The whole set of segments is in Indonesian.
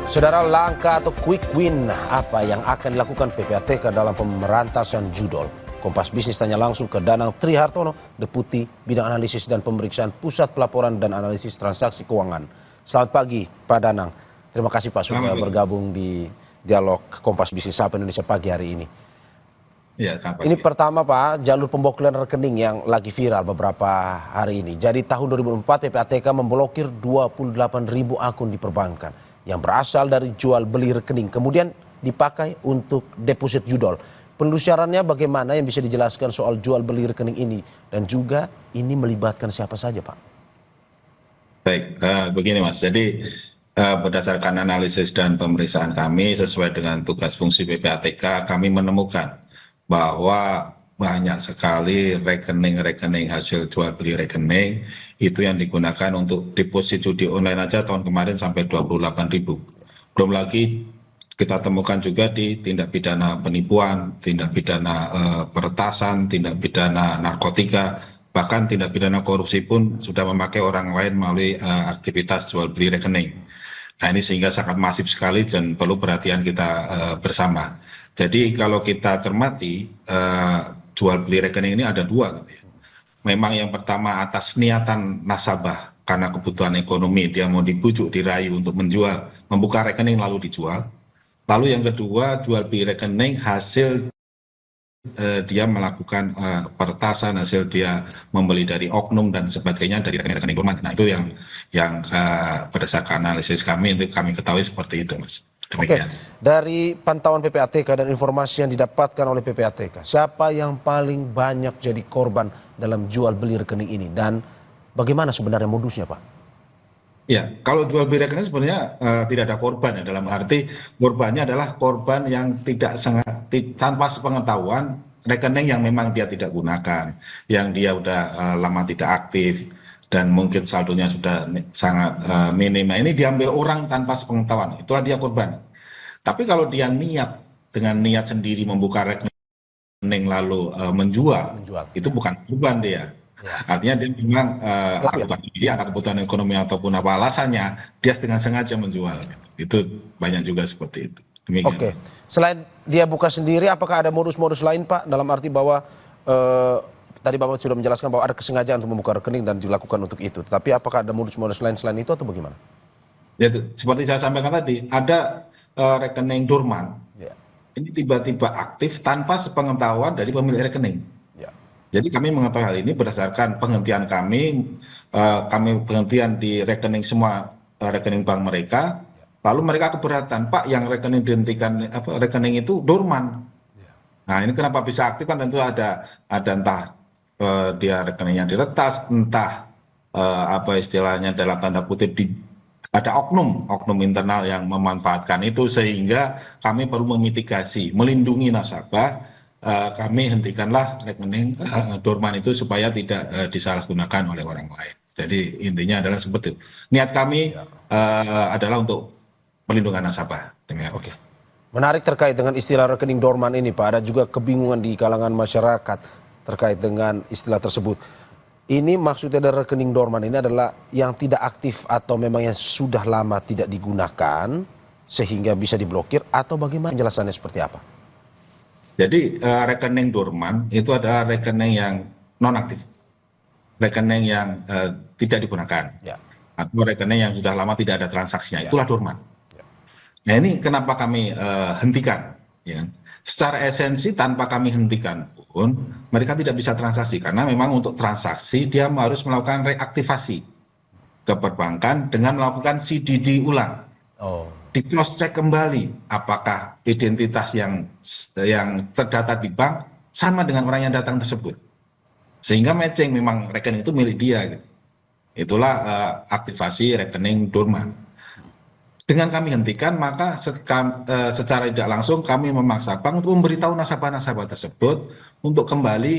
Saudara, langkah atau quick win apa yang akan dilakukan PPATK dalam pemberantasan judol? Kompas Bisnis tanya langsung ke Danang Trihartono, Deputi Bidang Analisis dan Pemeriksaan Pusat Pelaporan dan Analisis Transaksi Keuangan. Selamat pagi Pak Danang. Terima kasih Pak sudah bergabung di dialog Kompas Bisnis Sapa Indonesia pagi hari ini. Ya, ini pertama Pak, jalur pemblokiran rekening yang lagi viral beberapa hari ini. Jadi tahun 2004 PPATK memblokir 28.000 akun di perbankan yang berasal dari jual beli rekening, kemudian dipakai untuk deposit judol. Penelusurannya bagaimana, yang bisa dijelaskan soal jual beli rekening ini, dan juga ini melibatkan siapa saja Pak? Baik, begini Mas, jadi berdasarkan analisis dan pemeriksaan kami sesuai dengan tugas fungsi PPATK, kami menemukan bahwa banyak sekali rekening-rekening hasil jual beli rekening itu yang digunakan untuk deposit judi online aja tahun kemarin sampai 28.000. Belum lagi kita temukan juga di tindak pidana penipuan, tindak pidana peretasan, tindak pidana narkotika, bahkan tindak pidana korupsi pun sudah memakai orang lain melalui aktivitas jual beli rekening. Nah, ini sehingga sangat masif sekali dan perlu perhatian kita bersama. Jadi kalau kita cermati jual beli rekening ini ada dua gitu ya. Memang yang pertama atas niatan nasabah karena kebutuhan ekonomi, dia mau dibujuk, dirayu untuk menjual, membuka rekening lalu dijual. Lalu yang kedua, jual beli rekening hasil dia melakukan peretasan, hasil dia membeli dari oknum dan sebagainya dari rekening-rekening dorman. Nah, itu yang berdasarkan analisis kami, itu kami ketahui seperti itu, Mas. Demikian. Oke. Dari pantauan PPATK dan informasi yang didapatkan oleh PPATK, siapa yang paling banyak jadi korban dalam jual beli rekening ini, dan bagaimana sebenarnya modusnya Pak? Ya, kalau jual beli rekening sebenarnya tidak ada korban ya, dalam arti korbannya adalah korban yang tanpa sepengetahuan rekening yang memang dia tidak gunakan, yang dia udah lama tidak aktif dan mungkin saldonya sudah sangat minim. Nah, ini diambil orang tanpa sepengetahuan, itulah dia korban. Tapi kalau dia dengan niat sendiri membuka rekening lalu menjual, itu bukan korban dia. Ya. Artinya dia memang ada kebutuhan ekonomi ataupun apa alasannya, dia dengan sengaja menjual. Itu banyak juga seperti itu. Demikian. Oke, selain dia buka sendiri, apakah ada modus-modus lain Pak? Dalam arti bahwa tadi Bapak sudah menjelaskan bahwa ada kesengajaan untuk membuka rekening dan dilakukan untuk itu. Tetapi apakah ada modus-modus lain selain itu atau bagaimana? Ya, seperti saya sampaikan tadi, ada rekening dorman. Ya. Ini tiba-tiba aktif tanpa sepengetahuan dari pemilik rekening. Jadi kami mengetahui hal ini berdasarkan penghentian kami penghentian di rekening semua rekening bank mereka, lalu mereka keberatan, Pak, yang rekening dihentikan rekening itu dorman. Nah, ini kenapa bisa aktif, kan tentu ada entah dia rekeningnya diretas, entah apa istilahnya dalam tanda kutip ada oknum internal yang memanfaatkan itu, sehingga kami perlu memitigasi, melindungi nasabah. Kami hentikanlah rekening dorman itu supaya tidak disalahgunakan oleh orang lain. Jadi intinya adalah seperti itu. Niat kami adalah untuk perlindungan nasabah. Oke. Menarik terkait dengan istilah rekening dorman ini Pak. Ada juga kebingungan di kalangan masyarakat terkait dengan istilah tersebut. Ini maksudnya dari rekening dorman ini adalah yang tidak aktif atau memang yang sudah lama tidak digunakan sehingga bisa diblokir, atau bagaimana penjelasannya seperti apa? Jadi rekening dorman itu adalah rekening yang non-aktif, rekening yang tidak digunakan, atau rekening yang sudah lama tidak ada transaksinya, itulah dorman. Nah, ini kenapa kami hentikan? Ya. Secara esensi tanpa kami hentikan pun mereka tidak bisa transaksi, karena memang untuk transaksi dia harus melakukan reaktivasi ke perbankan dengan melakukan CDD ulang. Di cross check kembali apakah identitas yang terdata di bank sama dengan orang yang datang tersebut, sehingga matching memang rekening itu milik dia gitu. Itulah aktivasi rekening dorman. Dengan kami hentikan, maka secara tidak langsung kami memaksa bank untuk memberitahu nasabah-nasabah tersebut untuk kembali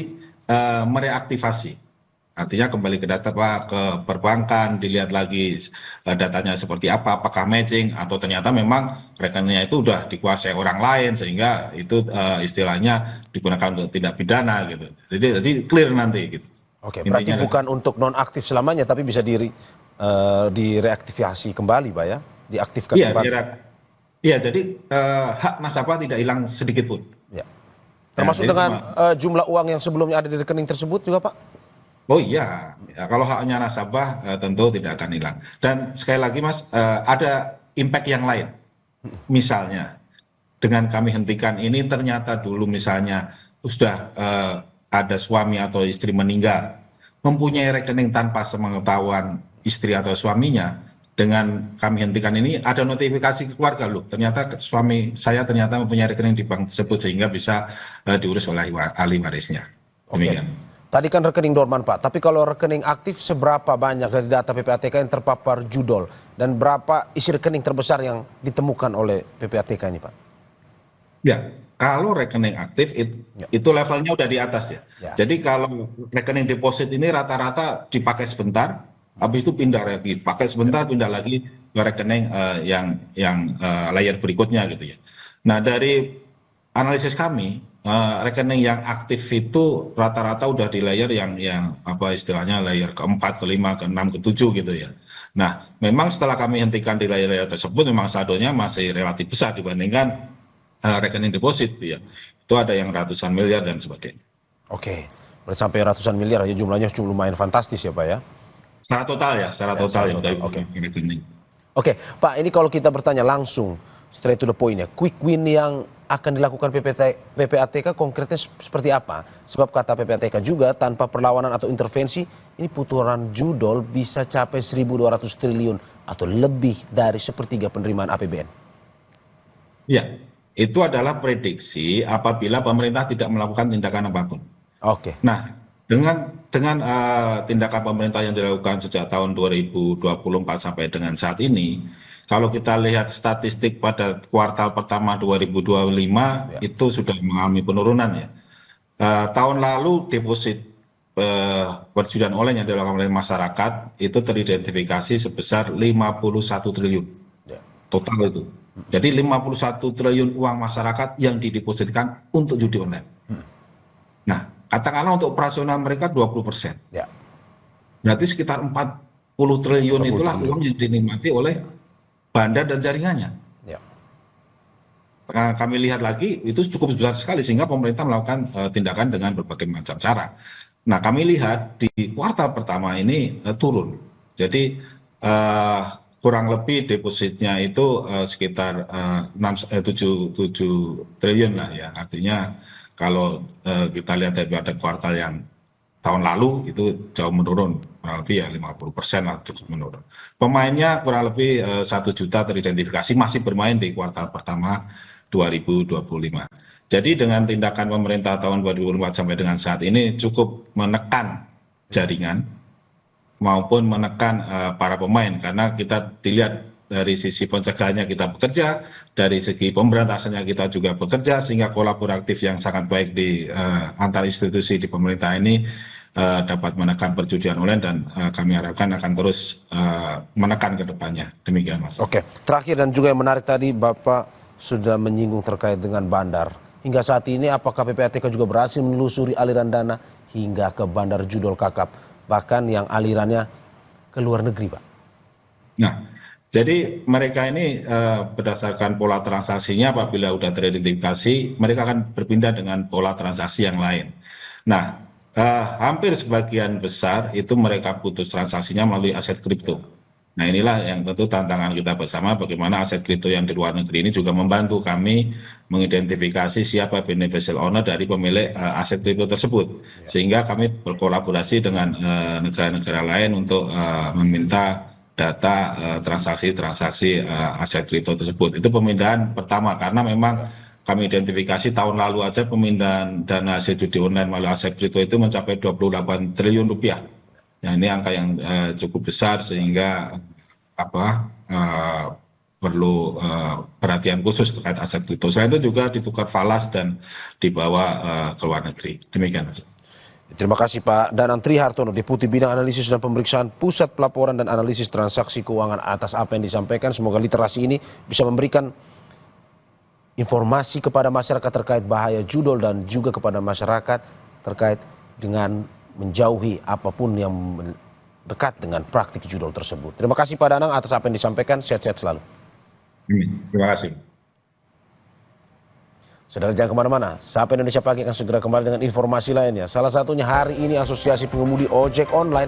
mereaktivasi. Artinya kembali ke data ke perbankan, dilihat lagi datanya seperti apa, apakah matching atau ternyata memang rekeningnya itu udah dikuasai orang lain, sehingga itu istilahnya digunakan untuk tindak pidana gitu. Jadi clear nanti gitu. Oke, berarti bukan untuk non-aktif selamanya, tapi bisa direaktivasi kembali Pak ya? Diaktifkan kembali. Iya, jadi hak nasabah tidak hilang sedikit pun. Ya. Ya, Termasuk jadi dengan cuma jumlah uang yang sebelumnya ada di rekening tersebut juga, Pak? oh iya, ya, kalau haknya nasabah tentu tidak akan hilang. Dan sekali lagi Mas, ada impact yang lain. Misalnya, dengan kami hentikan ini ternyata dulu misalnya sudah ada suami atau istri meninggal, mempunyai rekening tanpa sepengetahuan istri atau suaminya, dengan kami hentikan ini ada notifikasi ke keluarga loh, ternyata suami saya ternyata mempunyai rekening di bank tersebut sehingga bisa diurus oleh ahli warisnya. Oke. Demikian. Tadi kan rekening dorman, Pak. Tapi kalau rekening aktif, seberapa banyak dari data PPATK yang terpapar judol? Dan berapa isi rekening terbesar yang ditemukan oleh PPATK ini, Pak? Ya, kalau rekening aktif Ya. itu levelnya udah di atas ya. Ya. Jadi kalau rekening deposit ini rata-rata dipakai sebentar, habis itu pindah lagi, pakai sebentar, pindah lagi ke rekening yang layer berikutnya gitu ya. Nah dari analisis kami, rekening yang aktif itu rata-rata udah di layer yang apa istilahnya layer keempat, kelima, keenam, ketujuh gitu ya. Nah, memang setelah kami hentikan di layer-layer tersebut, memang saldonya masih relatif besar dibandingkan rekening deposit ya. Itu ada yang ratusan miliar dan sebagainya. Oke. Berarti sampai ratusan miliar ya, jumlahnya cukup lumayan fantastis ya, Pak ya? Secara Ya, total secara yang total. dari Oke. rekening. Oke, Pak, ini kalau kita bertanya langsung, straight to the point ya, quick win yang akan dilakukan PPATK konkretnya seperti apa? Sebab kata PPATK juga, tanpa perlawanan atau intervensi, ini putaran judol bisa capai 1.200 triliun atau lebih dari sepertiga penerimaan APBN. Ya, itu adalah prediksi apabila pemerintah tidak melakukan tindakan apapun. Oke, Nah, dengan tindakan pemerintah yang dilakukan sejak tahun 2024 sampai dengan saat ini, kalau kita lihat statistik pada kuartal pertama 2025 ya, itu sudah mengalami penurunan ya. Tahun lalu deposit perjudian online yang dilakukan oleh masyarakat itu teridentifikasi sebesar 51 triliun ya, total itu. Jadi 51 triliun uang masyarakat yang didepositkan untuk judi online. Nah, katakanlah untuk operasional mereka 20%. ya, Berarti sekitar 40 triliun 40 itulah triliun. uang yang dinikmati oleh bandar dan jaringannya. Ya, Nah, kami lihat lagi itu cukup besar sekali sehingga pemerintah melakukan tindakan dengan berbagai macam cara. Nah, kami lihat di kuartal pertama ini turun. Jadi kurang lebih depositnya itu sekitar 7 triliun lah ya. Artinya kalau kita lihat dari kuartal yang tahun lalu itu jauh menurun, kurang lebih ya 50% lah cukup menurun. Pemainnya kurang lebih 1 juta teridentifikasi masih bermain di kuartal pertama 2025. Jadi dengan tindakan pemerintah tahun 2024 sampai dengan saat ini cukup menekan jaringan maupun menekan para pemain karena kita dilihat dari sisi pencegahannya kita bekerja, dari segi pemberantasannya kita juga bekerja sehingga kolaboratif yang sangat baik di antar institusi di pemerintah ini dapat menekan perjudian online dan kami harapkan akan terus menekan ke depannya. Demikian Mas. oke. Terakhir dan juga yang menarik tadi, Bapak sudah menyinggung terkait dengan bandar. Hingga saat ini apakah PPATK juga berhasil menelusuri aliran dana hingga ke bandar judol kakap, bahkan yang alirannya ke luar negeri, Pak? Nah, jadi mereka ini berdasarkan pola transaksinya apabila sudah teridentifikasi, mereka akan berpindah dengan pola transaksi yang lain. Nah, hampir sebagian besar itu mereka putus transaksinya melalui aset kripto. Nah, inilah yang tentu tantangan kita bersama bagaimana aset kripto yang di luar negeri ini juga membantu kami mengidentifikasi siapa beneficial owner dari pemilik aset kripto tersebut. Sehingga kami berkolaborasi dengan negara-negara lain untuk meminta data transaksi-transaksi aset kripto tersebut. Itu pemindahan pertama karena memang kami identifikasi tahun lalu aja pemindahan dana hasil judi online melalui aset kripto itu mencapai 28 triliun rupiah. Nah, ini angka yang cukup besar sehingga perlu perhatian khusus terkait aset kripto. Selain itu juga ditukar falas dan dibawa ke luar negeri. Demikian, Mas. Terima kasih Pak Danang Trihartono, Deputi Bidang Analisis dan Pemeriksaan Pusat Pelaporan dan Analisis Transaksi Keuangan atas apa yang disampaikan. Semoga literasi ini bisa memberikan informasi kepada masyarakat terkait bahaya judol dan juga kepada masyarakat terkait dengan menjauhi apapun yang dekat dengan praktik judol tersebut. Terima kasih Pak Danang atas apa yang disampaikan. Sehat-sehat selalu. Terima kasih. Saudara jangan kemana-mana, Sapa Indonesia Pagi akan segera kembali dengan informasi lainnya. Salah satunya hari ini Asosiasi Pengemudi Ojek Online